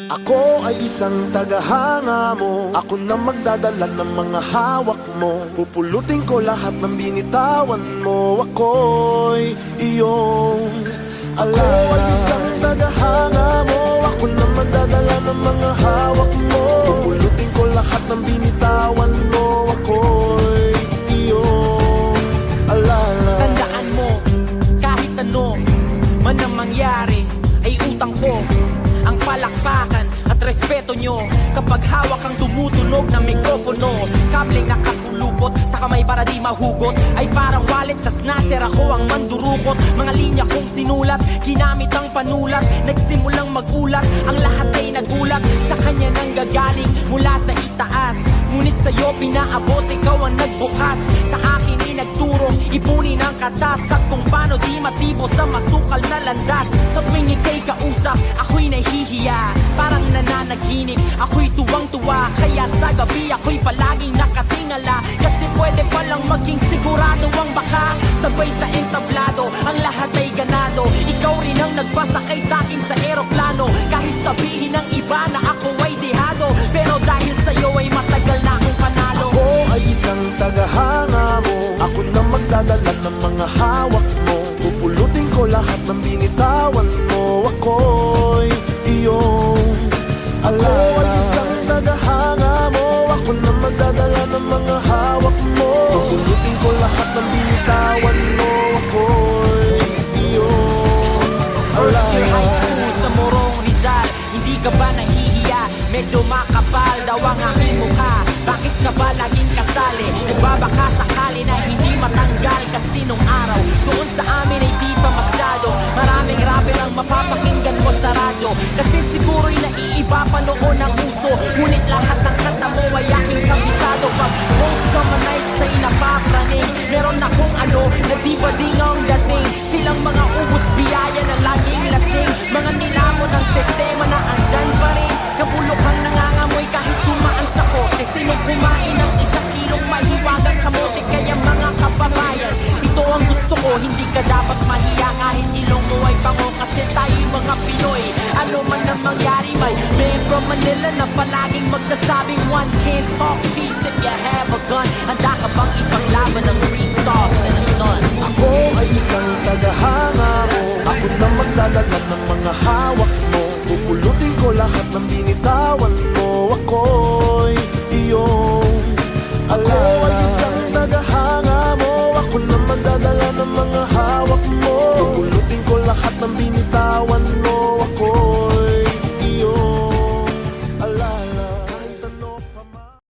Ako ay isang tagahanga mo. Ako na magdadala ng mga hawak mo. Pupulutin ko lahat ng binitawan mo. Ako'y iyong alala. Ako ay isang tagahanga mo. Ako na magdadala ng mga hawak mo. Pupulutin ko lahat ng binitawan mo. Ako'y iyong alala. Tandaan mo, kahit ano man ang mangyari, ay utang ko ang palakpakan at respeto nyo. Kapag hawak ang tumutunog na mikropono, kableng nakapulupot sa kamay para di mahugot, ay parang wallet sa snatcher, ako ang mandurukot. Mga linya kong sinulat, ginamit ang panulat. Nagsimulang magulat, ang lahat ay nagulat. Sa kanya nang gagaling mula sa itaas, ngunit sa'yo pinaabot, ikaw ang nagbukas. Sa akin ay nagturong ipunin ang katas, at kung paano di matibo sa masukal na landas. Sa tuwing ika'y kausap, ako'y nahihiya, parang nananaginip, ako'y tuwang-tuwa. Kaya sa gabi ako'y palaging nakatingala, kasi pwede palang maging sigurado ang baka. Sabay sa entablado, ang lahat ay ganado. Ikaw rin ang nagpasakay sa'kin sa eroplano. Kahit sabihin ng iba na ako ay dehado, pero dahil sa'yo ay matagal na akong panalo. Ako ay isang tagahanga mo. Ako na magdadala ng mga hawak mo. Pupulutin ko lahat ng binitawan mo. Ako'y iyong alala. Ako ay isang tagahanga mo. Ako na magdadala ng mga hawak mo. Pupulutin ko lahat ng binitawan mo. Ako'y iyong First year high alala. school sa Morong Rizal, hindi ka ba nahihiya? Medyo makapal daw ang aking mukha. Bakit ka ba laging kasali? Nagbabaka sakali na hindi matanggal, kasi nung araw doon sa amin ay di pa masyado. Maraming rapper ang mapapakinggan mo sa radyo, kasi siguro'y naiiba pa noon ang uso. Ngunit lahat ng kanta mo ay aking kabisado. Pag road summer nights ay napapraning, meron akong ano na di ba ding ang dating. Silang mga ubos biyaya na laging lasing, mga nilamon ng sistema na andyan pa rin. Kabulokang nangangamoy kahit tumaan sa kote. Sinong kumain ng 1 kilong mahiwagang kamote? Kaya mga kababayan, ito ang gusto ko, hindi ka dapat mahiya kahit ilong mo ay bango, kasi tayo mga Pinoy, ano man ang mangyari, may man from Manila na palaging magsasabing one can't talk peace if you have a gun. Handa ka bang ipaglaban ng 3 stars and a sun? Ako ay isang tagahanga mo. Ako na magdadala ng mga hawak